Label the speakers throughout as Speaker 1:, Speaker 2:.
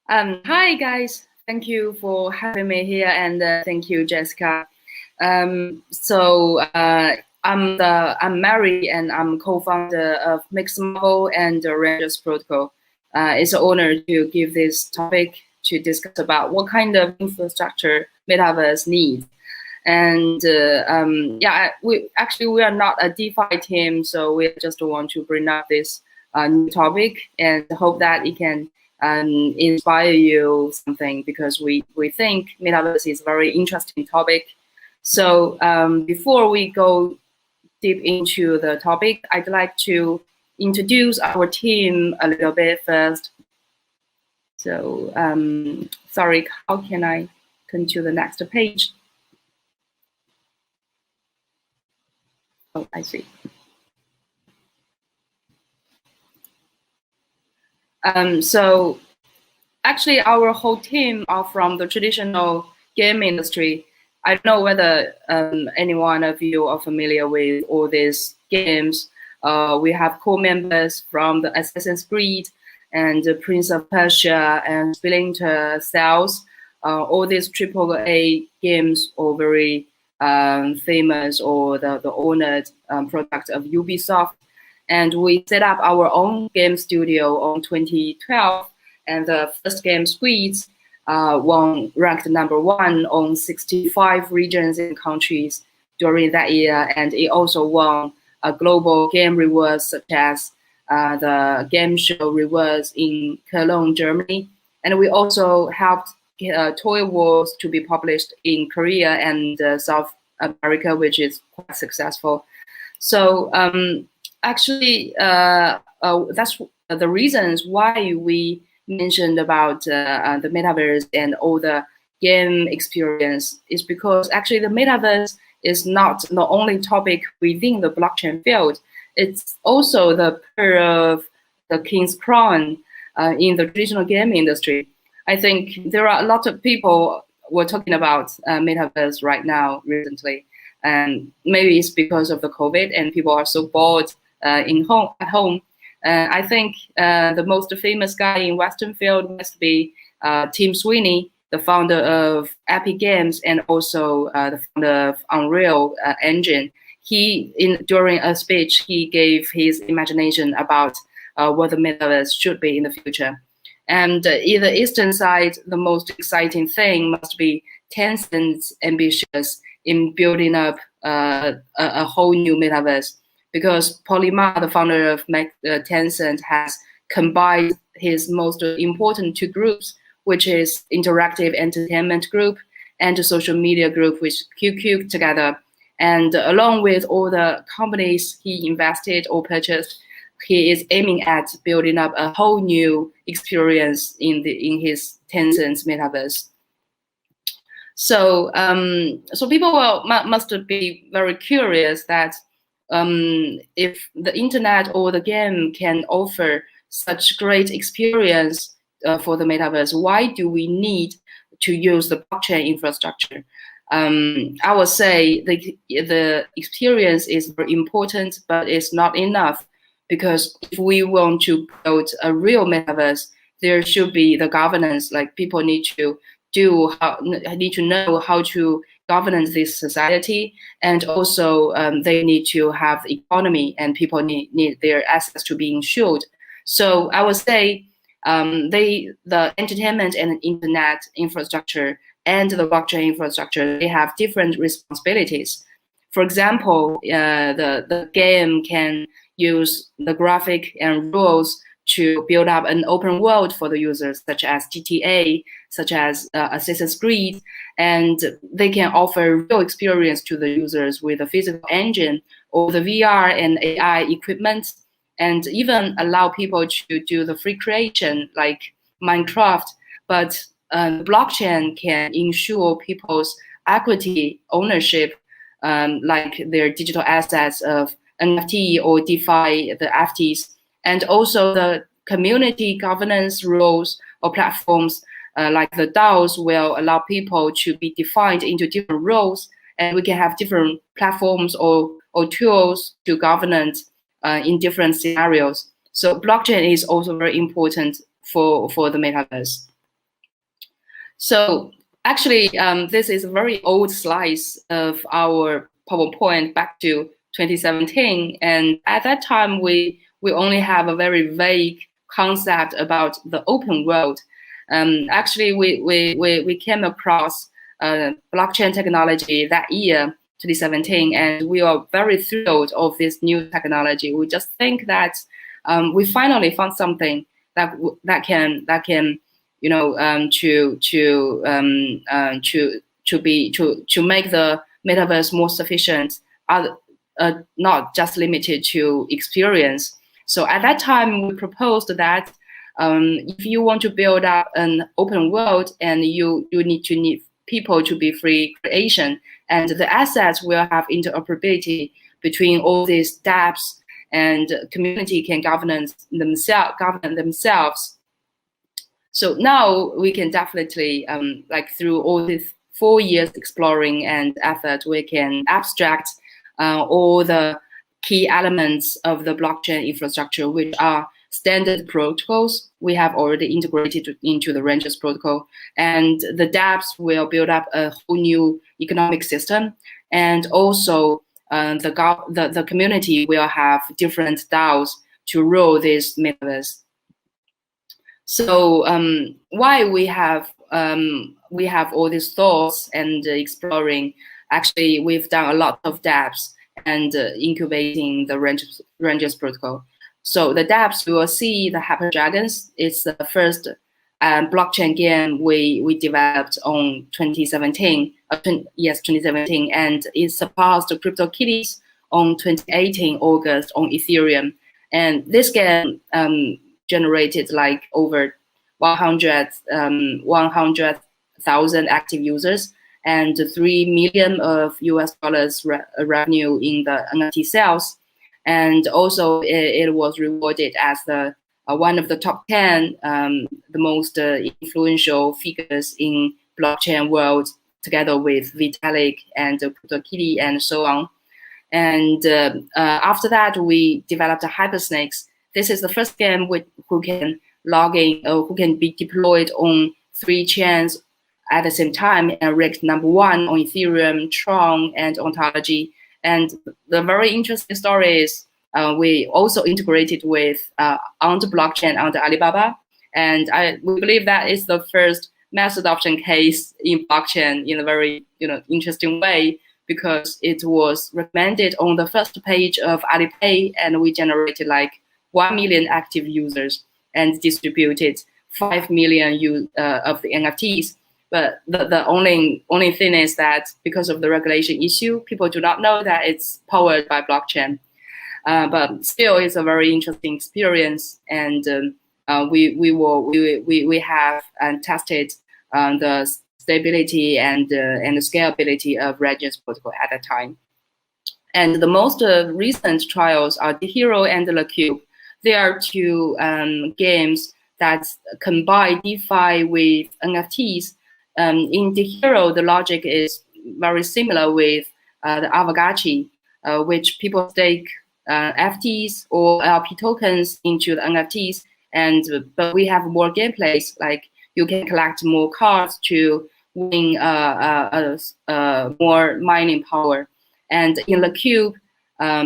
Speaker 1: Hi guys, thank you for having me here, and thank you, Jessica. I'm Mary, and I'm co-founder of Mixed Marble and the Rangers Protocol. It's an honor to give this topic to discuss about what kind of infrastructure Metaverse needs. And we are not a DeFi team, so we just want to bring up this new topic and hope that it can inspire you something, because we think Metaverse is a very interesting topic. So before we go deep into the topic, I'd like to introduce our team a little bit first. So sorry, how can I turn to the next page? Oh, I see. So actually, our whole team are from the traditional game industry. I don't know whether any one of you are familiar with all these games. We have core members from the Assassin's Creed and the Prince of Persia and Splinter Cells. All these AAA games are very famous, or the honored product of Ubisoft. And we set up our own game studio on 2012, and the first game, Squids, ranked #1 on 65 regions and countries during that year, and it also won a global game rewards, such as the game show rewards in Cologne, Germany. And we also helped Toy Wars to be published in Korea and South America, which is quite successful. So actually, that's the reasons why we mentioned about the metaverse and all the game experience, is because actually the metaverse is not the only topic within the blockchain field. It's also the pearl of the king's crown in the traditional game industry. I think there are a lot of people who are talking about metaverse right now recently, and maybe it's because of the COVID and people are so bored at home. I think the most famous guy in Western field must be Tim Sweeney, the founder of Epic Games and also the founder of Unreal Engine. During a speech, he gave his imagination about what the metaverse should be in the future. And in the eastern side, the most exciting thing must be Tencent's ambitious in building up a whole new metaverse, because Polly Ma, the founder of Tencent, has combined his most important two groups, which is interactive entertainment group and the social media group, which QQ together. And along with all the companies he invested or purchased, he is aiming at building up a whole new experience in his Tencent's metaverse. So, so people must be very curious that if the internet or the game can offer such great experience for the metaverse, why do we need to use the blockchain infrastructure? I would say the experience is very important, but it's not enough, because if we want to build a real metaverse, there should be the governance. Like, people need to know how to govern this society, and also they need to have the economy, and people need their assets to be insured. So I would say the entertainment and internet infrastructure and the blockchain infrastructure, they have different responsibilities. For example, the game can use the graphic and rules to build up an open world for the users, such as GTA, such as Assassin's Creed, and they can offer real experience to the users with a physical engine or the VR and AI equipment, and even allow people to do the free creation like Minecraft. But blockchain can ensure people's equity ownership, like their digital assets of NFT or DeFi, the FTs, and also the community governance rules or platforms like the DAOs will allow people to be defined into different roles, and we can have different platforms or tools to governance in different scenarios. So blockchain is also very important for the metaverse. So actually, this is a very old slice of our PowerPoint back to 2017, and at that time we only have a very vague concept about the open world. Actually, we came across blockchain technology that year, 2017, and we are very thrilled of this new technology. We just think that we finally found something that can to make the metaverse more sufficient, not just limited to experience. So at that time, we proposed that if you want to build up an open world, and you need people to be free creation, and the assets will have interoperability between all these dApps, and community can govern themselves. So now we can definitely, like through all these 4 years exploring and effort, we can abstract all the key elements of the blockchain infrastructure, which are standard protocols we have already integrated into the Ranges protocol. And the dApps will build up a whole new economic system. And also the community will have different DAOs to rule this metaverse. So why we have all these thoughts and exploring? Actually, we've done a lot of dApps and incubating the Ranges protocol. So the dApps, we will see the Hyper Dragons. It's the first blockchain game we developed on 2017. 2017, and it surpassed the Crypto Kitties on 2018 August on Ethereum. And this game generated like over 100,000 active users and $3 million of US revenue in the NFT sales. And also it was rewarded as the one of the top 10 the most influential figures in blockchain world, together with Vitalik and CryptoKitty and so on. And after that, we developed a Hypersnakes. This is the first game who can log in, who can be deployed on 3 chains at the same time and ranked #1 on Ethereum, Tron, and Ontology. And the very interesting story is we also integrated with onto blockchain onto Alibaba, and we believe that is the first mass adoption case in blockchain in a very interesting way, because it was recommended on the first page of Alipay, and we generated like 1 million active users and distributed 5 million of the NFTs. But the only thing is that because of the regulation issue, people do not know that it's powered by blockchain. But still, it's a very interesting experience, and we have tested the stability and the scalability of Ranges protocol at that time. And the most recent trials are the Hero and the Cube. They are 2 games that combine DeFi with NFTs. In the Hero, the logic is very similar with the Avagachi, which people stake FTs or LP tokens into the NFTs, but we have more gameplays, like you can collect more cards to win more mining power. And in the cube,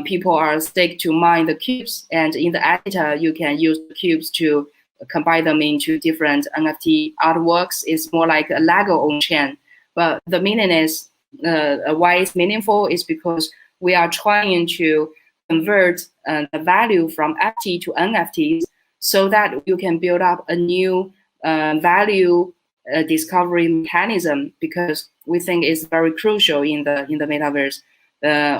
Speaker 1: people are staked to mine the cubes, and in the editor, you can use the cubes to combine them into different NFT artworks. It's more like a Lego on chain. But the meaning is, why it's meaningful is because we are trying to convert the value from FT to NFTs so that you can build up a new value discovery mechanism, because we think it's very crucial in the metaverse.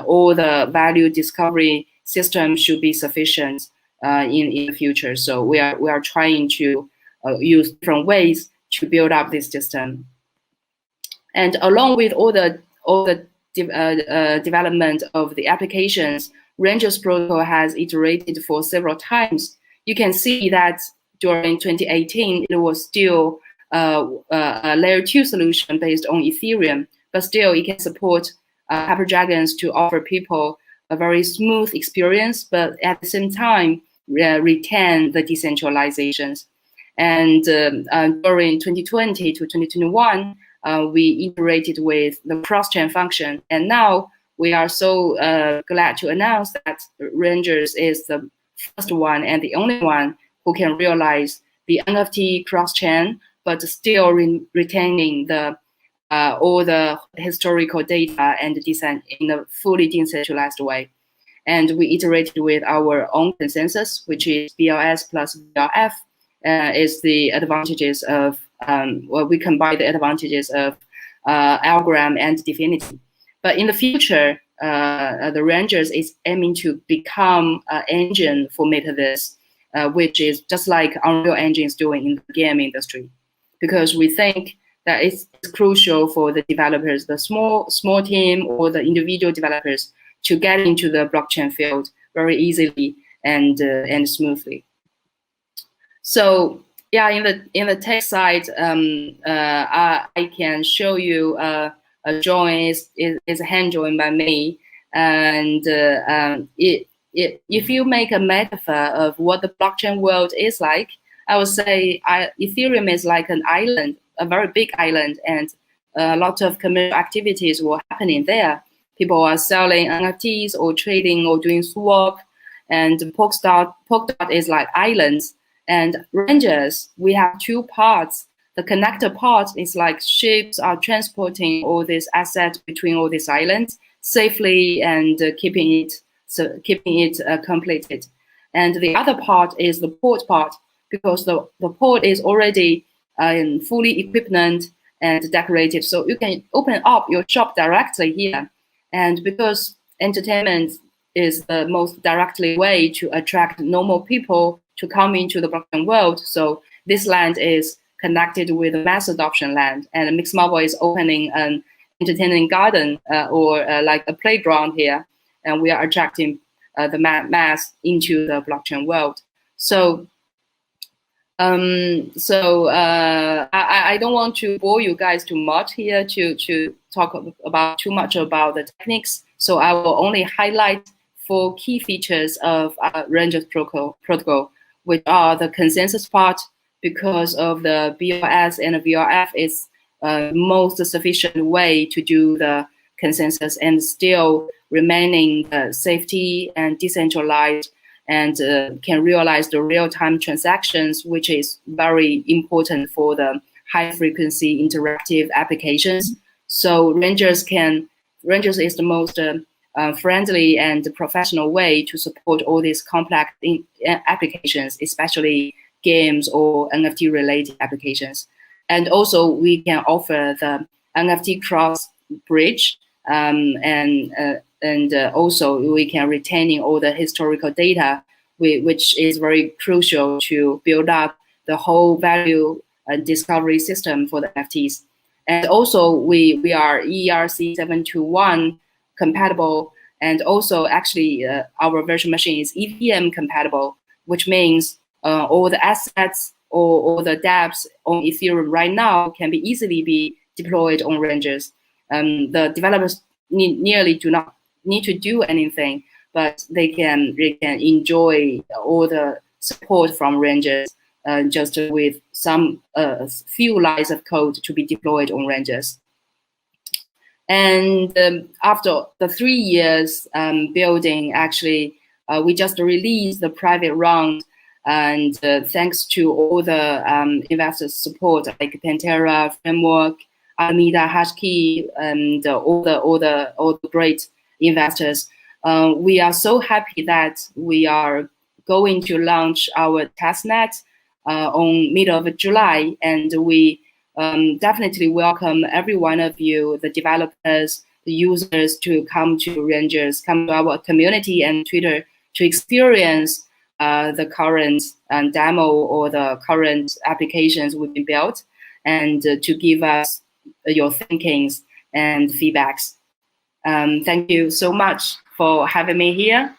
Speaker 1: All the value discovery system should be sufficient in the future. So we are trying to use different ways to build up this system. And along with all the development of the applications, Ranges protocol has iterated for several times. You can see that during 2018, it was still a layer 2 solution based on Ethereum, but still it can support Hyper Dragons to offer people a very smooth experience, but at the same time retain the decentralizations. And during 2020 to 2021, we iterated with the cross-chain function. And now we are so glad to announce that Rangers is the first one and the only one who can realize the NFT cross-chain, but still retaining the all the historical data and in a fully decentralized way. And we iterated with our own consensus, which is BLS plus BLF, is the advantages of, well, we combine the advantages of algorithm and DeFinity. But in the future, the Rangers is aiming to become an engine for MetaVerse, which is just like Unreal Engine is doing in the game industry, because we think that it's crucial for the developers, the small team or the individual developers, to get into the blockchain field very easily and smoothly. So yeah, in the tech side, I can show you a drawing is a hand drawing by me, and if you make a metaphor of what the blockchain world is like, I would say Ethereum is like an island, a very big island, and a lot of commercial activities were happening there. People are selling NFTs or trading or doing swap, and Polkadot is like islands. And Rangers, we have two parts. The connector part is like ships are transporting all these assets between all these islands safely and keeping it completed. And the other part is the port part, because the port is already fully equipped and decorated, so you can open up your shop directly here. And because entertainment is the most directly way to attract normal people to come into the blockchain world, so this land is connected with mass adoption land, and Mix Marble is opening an entertaining garden or like a playground here, and we are attracting the mass into the blockchain world. So I don't want to bore you guys too much here to talk about too much about the techniques. So I will only highlight 4 key features of Rangers protocol, which are the consensus part, because of the BLS and the VRF is most sufficient way to do the consensus and still remaining safety and decentralized, and can realize the real-time transactions, which is very important for the high-frequency interactive applications. So Rangers is the most friendly and professional way to support all these complex applications, especially games or NFT-related applications. And also, we can offer the NFT cross bridge, and also we can retaining all the historical data, which is very crucial to build up the whole value discovery system for the NFTs. And also we are ERC 721 compatible, and also actually our virtual machine is EVM compatible, which means all the assets or the dApps on Ethereum right now can be easily be deployed on Rangers. The developers nearly do not need to do anything, but they can enjoy all the support from Rangers just with some few lines of code to be deployed on Rangers. And after the 3 years building, actually, we just released the private round, and thanks to all the investors' support, like Pantera, Framework, Alameda, Hashkey, and all the great investors, we are so happy that we are going to launch our testnet on middle of July, and we definitely welcome every one of you, the developers, the users, to come to Rangers, come to our community and Twitter to experience the current demo or the current applications we've been built, and to give us your thinkings and feedbacks. Thank you so much for having me here.